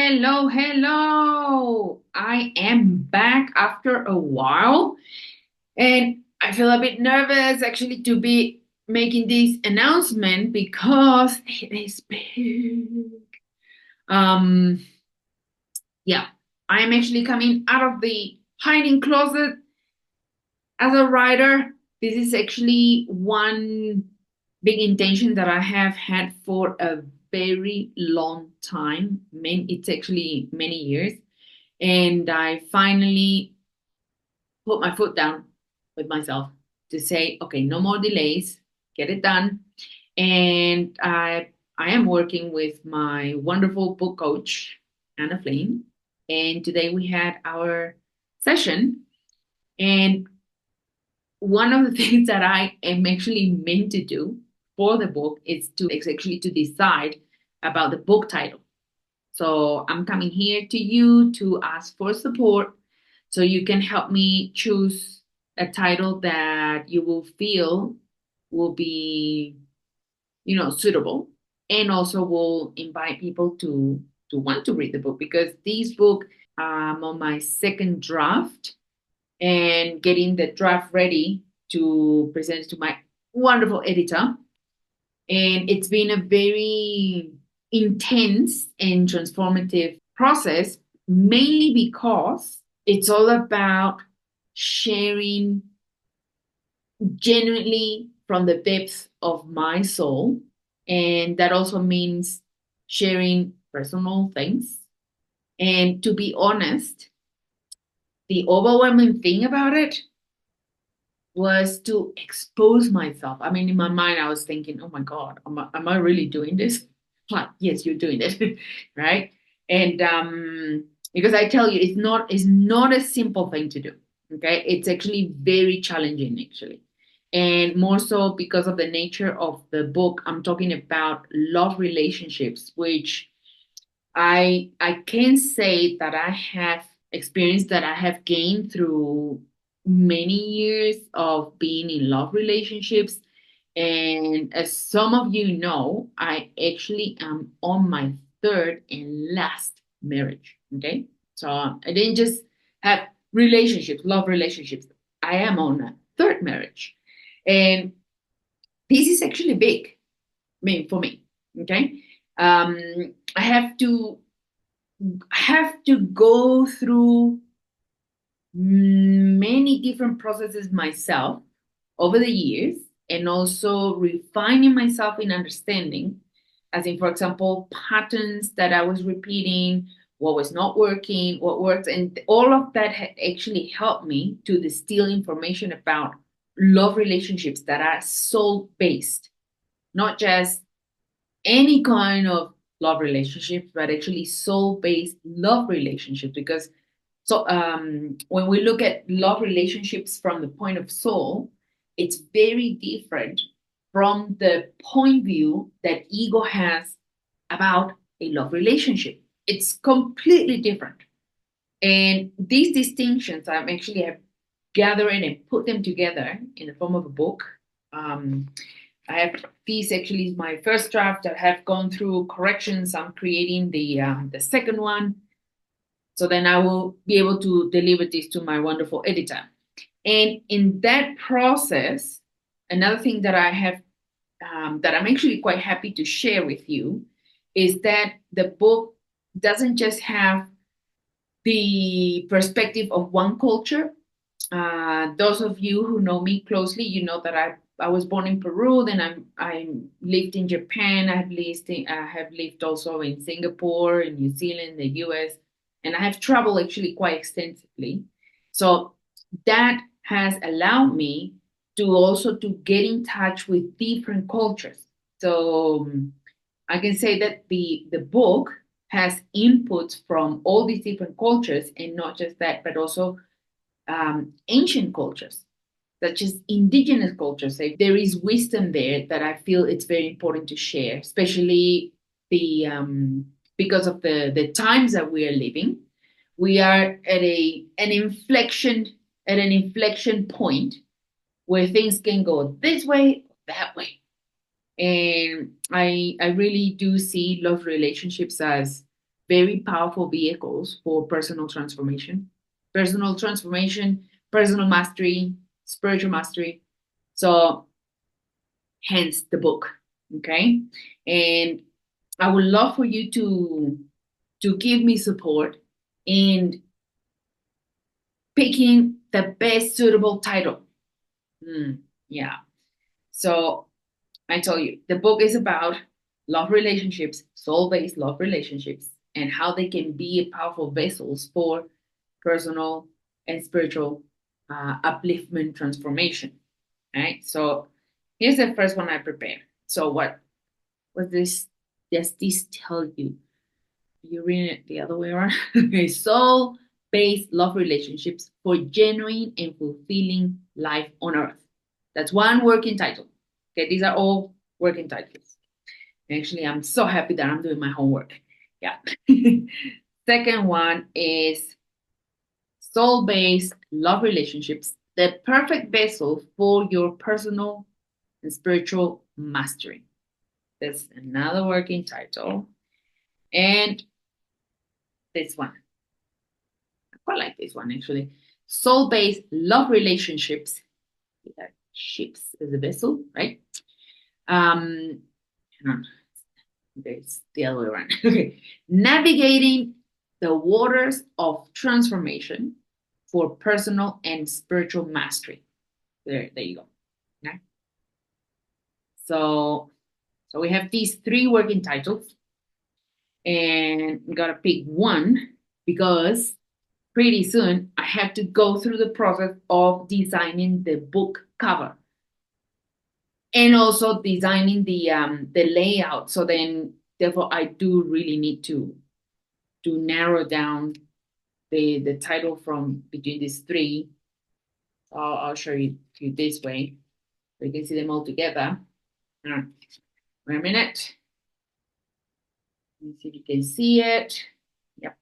Hello, hello. I am back after a while, and I feel a bit nervous actually to be making this announcement because it is big. Um, yeah, I am actually coming out of the hiding closet as a writer. This is actually one big intention that I have had for a very long time. It's actually many years. And I finally put my foot down with myself to say, okay, no more delays, get it done. And I am working with my wonderful book coach, Anna Flynn. And today we had our session. And one of the things that I am actually meant to do for the book is actually to decide about the book title. So I'm coming here to you to ask for support so you can help me choose a title that you will feel will be, suitable and also will invite people to want to read the book because this book I'm on my second draft and getting the draft ready to present to my wonderful editor. And it's been a very intense and transformative process, mainly because it's all about sharing genuinely from the depths of my soul. And that also means sharing personal things. And to be honest, the overwhelming thing about it was to expose myself. I mean, in my mind, I was thinking, oh my God, am I really doing this? Like, yes, you're doing it, right? And because I tell you, it's not a simple thing to do. Okay, it's actually very challenging, actually, and more so because of the nature of the book. I'm talking about love relationships, which I can say that I have experience that I have gained through many years of being in love relationships. And as some of you know, I actually am on my third and last marriage. Okay. So I didn't just have relationships, love relationships. I am on a third marriage. And this is actually big, for me. Okay. I have to go through many different processes myself over the years and also refining myself in understanding, as in, for example, patterns that I was repeating, what was not working, what works, and all of that had actually helped me to distill information about love relationships that are soul based, not just any kind of love relationships, but actually soul based love relationships. Because when we look at love relationships from the point of soul, it's very different from the point view that ego has about a love relationship. It's completely different. And these distinctions I actually have gathered and put them together in the form of a book. Um, I have This actually is my first draft. I have gone through corrections. I'm creating the second one. So then I will be able to deliver this to my wonderful editor. And in that process, another thing that I have that I'm actually quite happy to share with you is that the book doesn't just have the perspective of one culture. Those of you who know me closely, you know that I was born in Peru, then I lived in Japan. I have lived also in Singapore, in New Zealand, the US, and I have traveled actually quite extensively. So that has allowed me to also to get in touch with different cultures. So I can say that the book has inputs from all these different cultures, and not just that, but also ancient cultures, such as indigenous cultures. So there is wisdom there that I feel it's very important to share, especially the because of the times that we are living. We are at an inflection point where things can go this way, that way. And I really do see love relationships as very powerful vehicles for personal transformation, personal mastery, spiritual mastery. So hence the book. Okay. And I would love for you to give me support in picking the best suitable title. Yeah. So I told you the book is about love relationships, soul-based love relationships, and how they can be powerful vessels for personal and spiritual upliftment transformation. Right. So here's the first one I prepared. So what this? Does this tell you? You're reading it the other way around. Okay, soul-based love relationships for genuine and fulfilling life on earth. That's one working title. Okay, these are all working titles. Actually, I'm so happy that I'm doing my homework. Yeah. Second one is soul-based love relationships, the perfect vessel for your personal and spiritual mastery. That's another working title. And this one. I quite like this one actually. Soul-based love relationships. Ships as a vessel, right? Um, it's the other way around. Okay. Navigating the waters of transformation for personal and spiritual mastery. There you go. Okay. So we have these three working titles, and we gotta pick one because pretty soon I have to go through the process of designing the book cover and also designing the layout. So then, therefore, I do really need to narrow down the title from between these three. I'll show you this way so you can see them all together. Wait a minute. Let me see if you can see it. Yep.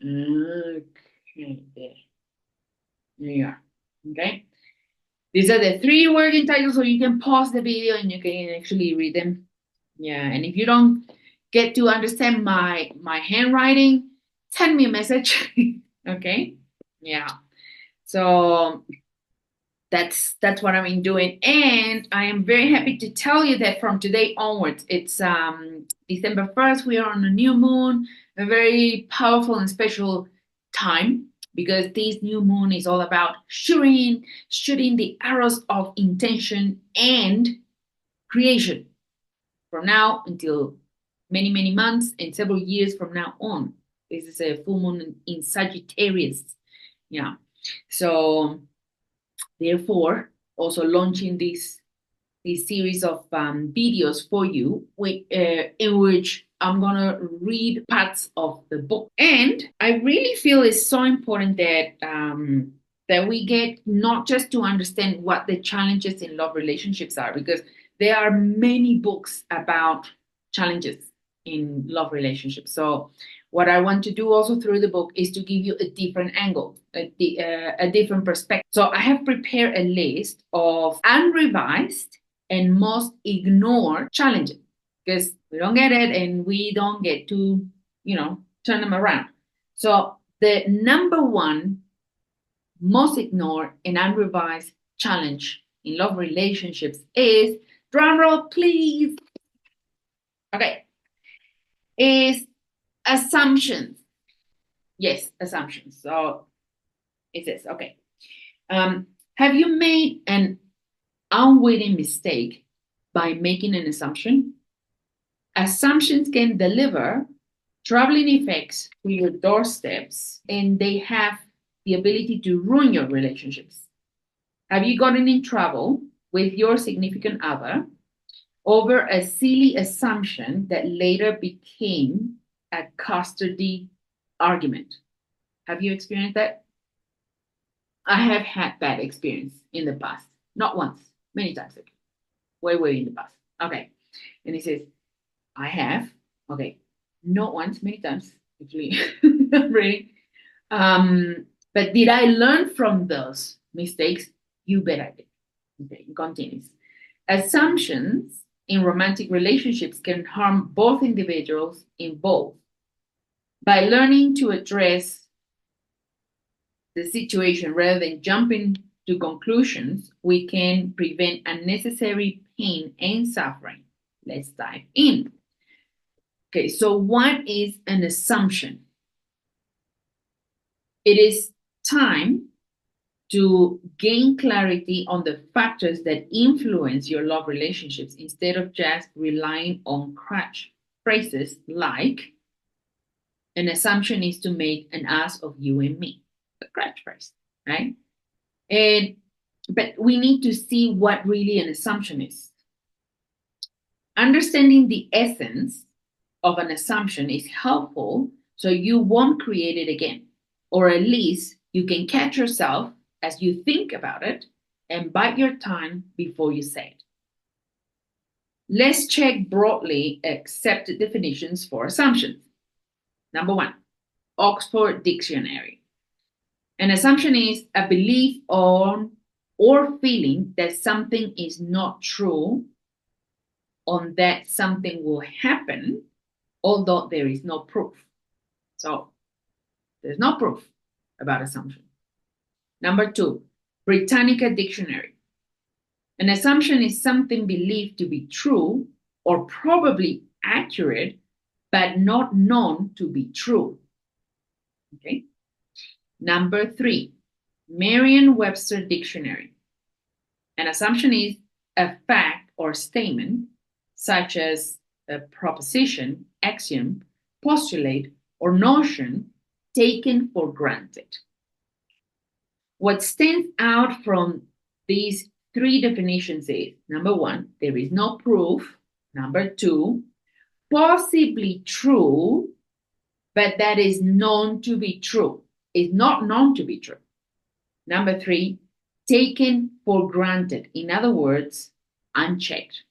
Okay, there you are. Okay. These are the three working titles, so you can pause the video and you can actually read them. Yeah, and if you don't get to understand my handwriting, send me a message. Okay. Yeah. So that's what I've been doing, and I am very happy to tell you that from today onwards, it's December 1st. We are on a new moon, a very powerful and special time because this new moon is all about shooting the arrows of intention and creation from now until many months and several years from now on. This is a full moon in Sagittarius. Yeah. So therefore, also launching this series of videos for you, in which I'm gonna read parts of the book, and I really feel it's so important that that we get not just to understand what the challenges in love relationships are, because there are many books about challenges in love relationships. So what I want to do also through the book is to give you a different angle, a different perspective. So I have prepared a list of unrevised and most ignored challenges because we don't get it and we don't get to, turn them around. So the number one most ignored and unrevised challenge in love relationships is, drum roll please. Okay. Is assumptions. Yes, assumptions. So it says, okay. Have you made an unwitting mistake by making an assumption? Assumptions can deliver troubling effects to your doorsteps, and they have the ability to ruin your relationships. Have you gotten in trouble with your significant other over a silly assumption that later became a custody argument? Have you experienced that? I have had that experience in the past. Not once, many times ago. Way in the past. Okay. And he says, I have. Okay. Not once, many times, actually. Really. But did I learn from those mistakes? You bet I did. Okay, it continues. Assumptions in romantic relationships can harm both individuals involved By learning to address the situation rather than jumping to conclusions, we can prevent unnecessary pain and suffering. Let's dive in. Okay, so what is an assumption? It is time to gain clarity on the factors that influence your love relationships instead of just relying on crutch phrases like an assumption is to make an ass of you and me. A crutch phrase, right? But we need to see what really an assumption is. Understanding the essence of an assumption is helpful so you won't create it again, or at least you can catch yourself as you think about it and bite your tongue before you say it. Let's check broadly accepted definitions for assumptions. Number 1, Oxford Dictionary. An assumption is a belief on or feeling that something is not true, on that something will happen, although there is no proof. So there's no proof about assumption. Number 2, Britannica Dictionary. An assumption is something believed to be true or probably accurate, but not known to be true. Okay. Number 3, Merriam-Webster Dictionary. An assumption is a fact or statement, such as a proposition, axiom, postulate, or notion taken for granted. What stands out from these 3 definitions is, number 1, there is no proof. Number 2, possibly true, but that is known to be true. It's not known to be true. Number 3, taken for granted. In other words, unchecked.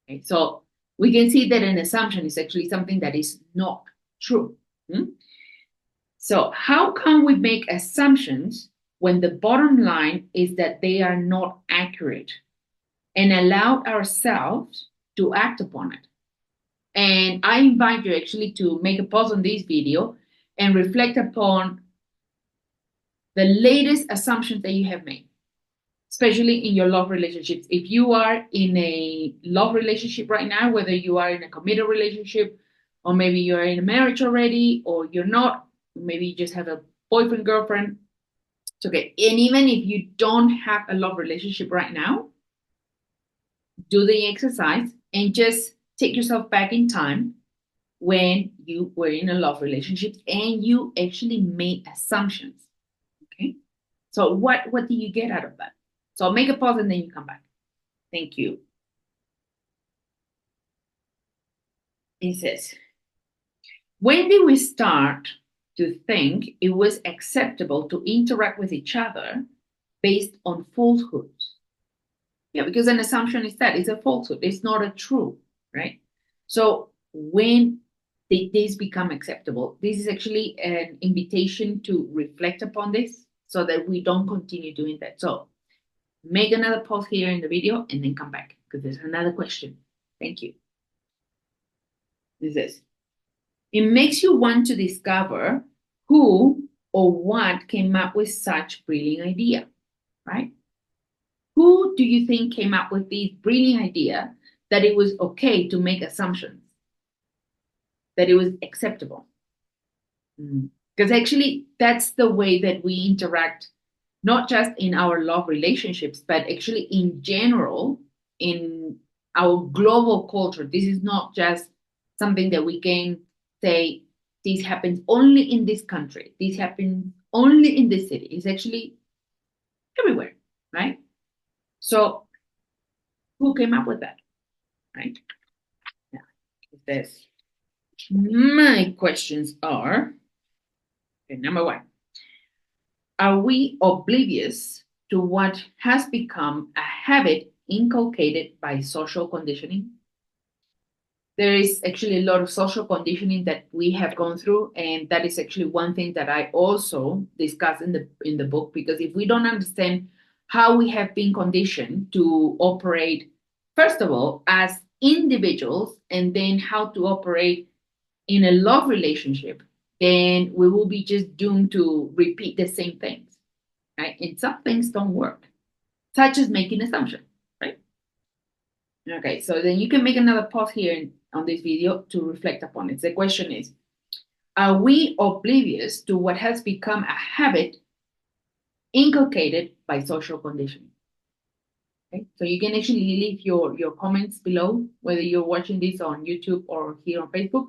Okay, so we can see that an assumption is actually something that is not true. So how can we make assumptions when the bottom line is that they are not accurate, and allow ourselves to act upon it? And I invite you actually to make a pause on this video and reflect upon the latest assumptions that you have made, especially in your love relationships. If you are in a love relationship right now, whether you are in a committed relationship, or maybe you're in a marriage already, or you're not, maybe you just have a boyfriend, girlfriend, it's okay. And even if you don't have a love relationship right now, do the exercise and just take yourself back in time when you were in a love relationship and you actually made assumptions. Okay. So what do you get out of that? So I'll make a pause and then you come back. Thank you. It says, when did we start to think it was acceptable to interact with each other based on falsehoods? Yeah, because an assumption is that it's a falsehood. It's not a true, right? So when did this become acceptable? This is actually an invitation to reflect upon this so that we don't continue doing that. So make another pause here in the video and then come back because there's another question. Thank you. This is, it makes you want to discover who or what came up with such brilliant idea, right? Who do you think came up with this brilliant idea that it was okay to make assumptions, that it was acceptable? Because actually, that's the way that we interact, not just in our love relationships, but actually in general, in our global culture. This is not just something that we can say, this happens only in this country, this happens only in this city. It's actually everywhere, right? So who came up with that, right? Yeah. This. My questions are, okay, number 1, are we oblivious to what has become a habit inculcated by social conditioning? There is actually a lot of social conditioning that we have gone through, and that is actually one thing that I also discuss in the book, because if we don't understand how we have been conditioned to operate, first of all, as individuals, and then how to operate in a love relationship, then we will be just doomed to repeat the same things, right? And some things don't work, such as making assumptions, right? Okay, so then you can make another pause here on this video to reflect upon it. The question is, are we oblivious to what has become a habit inculcated by social conditioning? Okay, so you can actually leave your comments below, whether you're watching this on YouTube or here on Facebook.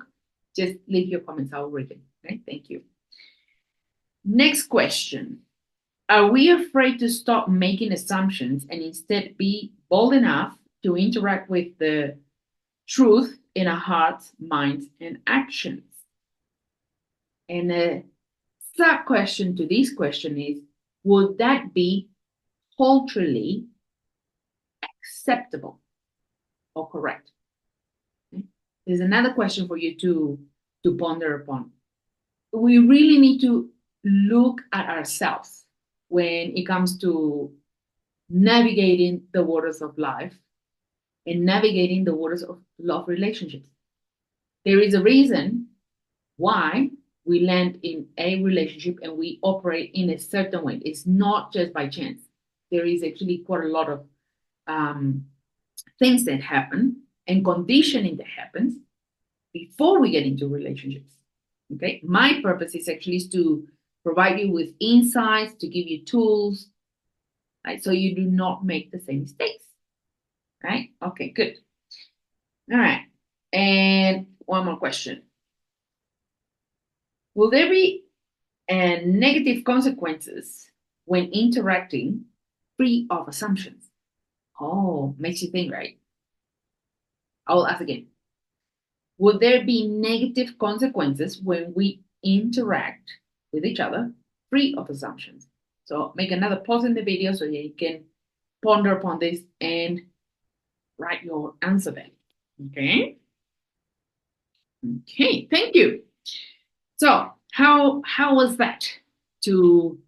Just leave your comments, I'll read them. Okay, thank you. Next question. Are we afraid to stop making assumptions and instead be bold enough to interact with the truth in our hearts, minds, and actions? And a sub question to this question is, would that be culturally acceptable or correct? Okay. There's another question for you to ponder upon. We really need to look at ourselves when it comes to navigating the waters of life and navigating the waters of love relationships. There is a reason why we land in a relationship and we operate in a certain way. It's not just by chance. There is actually quite a lot of things that happen and conditioning that happens before we get into relationships. Okay, my purpose is actually to provide you with insights, to give you tools, right, so you do not make the same mistakes. Right? Okay, good. All right, and one more question. Will there be negative consequences when interacting free of assumptions? Oh, makes you think, right? I will ask again. Will there be negative consequences when we interact with each other free of assumptions? So make another pause in the video so that you can ponder upon this and write your answer there. Okay. Okay, thank you. So how was that? To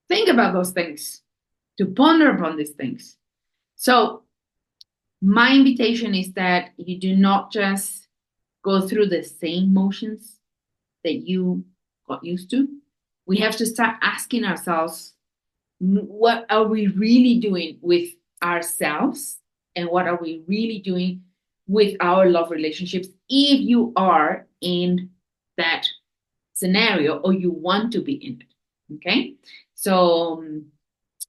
think about those things, to ponder upon these things. So my invitation is that you do not just go through the same motions that you got used to. We have to start asking ourselves, what are we really doing with ourselves? And what are we really doing with our love relationships if you are in that scenario or you want to be in it? Okay, so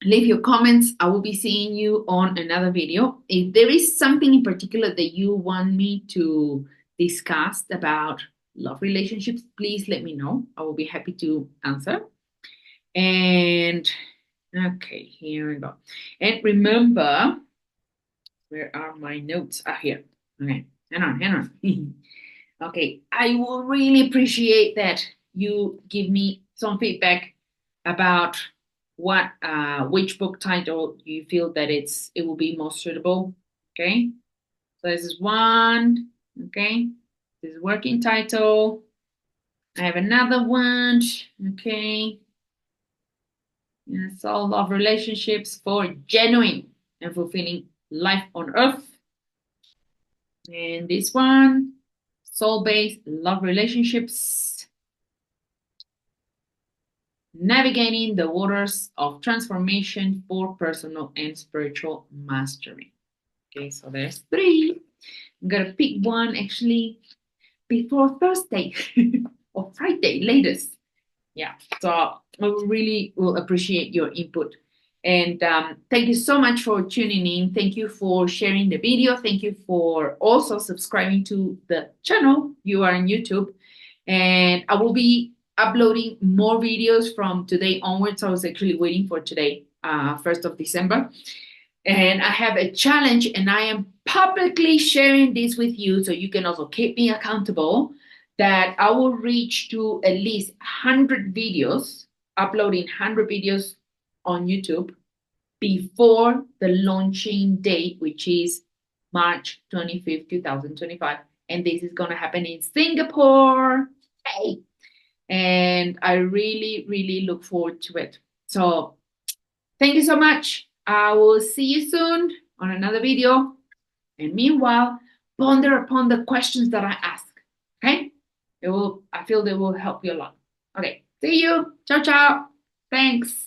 leave your comments. I will be seeing you on another video. If there is something in particular that you want me to discuss about love relationships, please let me know. I will be happy to answer. And okay, here we go. And remember, where are my notes? Ah, here. Okay, hang on. Okay, I will really appreciate that you give me some feedback about what which book title you feel that it will be most suitable. Okay, so this is one. Okay, this is working title. I have another one. Okay, it's all love relationships for genuine and fulfilling life on earth. And this one, soul-based love relationships, navigating the waters of transformation for personal and spiritual mastery. Okay, so there's three. I'm gonna pick one actually before Thursday or Friday latest. Yeah, so I really will appreciate your input. And thank you so much for tuning in. Thank you for sharing the video. Thank you for also subscribing to the channel. You are on YouTube. And I will be uploading more videos from today onwards. I was actually waiting for today, 1st of December. And I have a challenge and I am publicly sharing this with you so you can also keep me accountable, that I will reach to at least 100 videos, uploading 100 videos on YouTube before the launching date, which is March 25th, 2025. And this is going to happen in Singapore. Hey! And I really, really look forward to it. So thank you so much. I will see you soon on another video. And meanwhile, ponder upon the questions that I ask. Okay? I feel they will help you a lot. Okay, see you. Ciao, ciao. Thanks.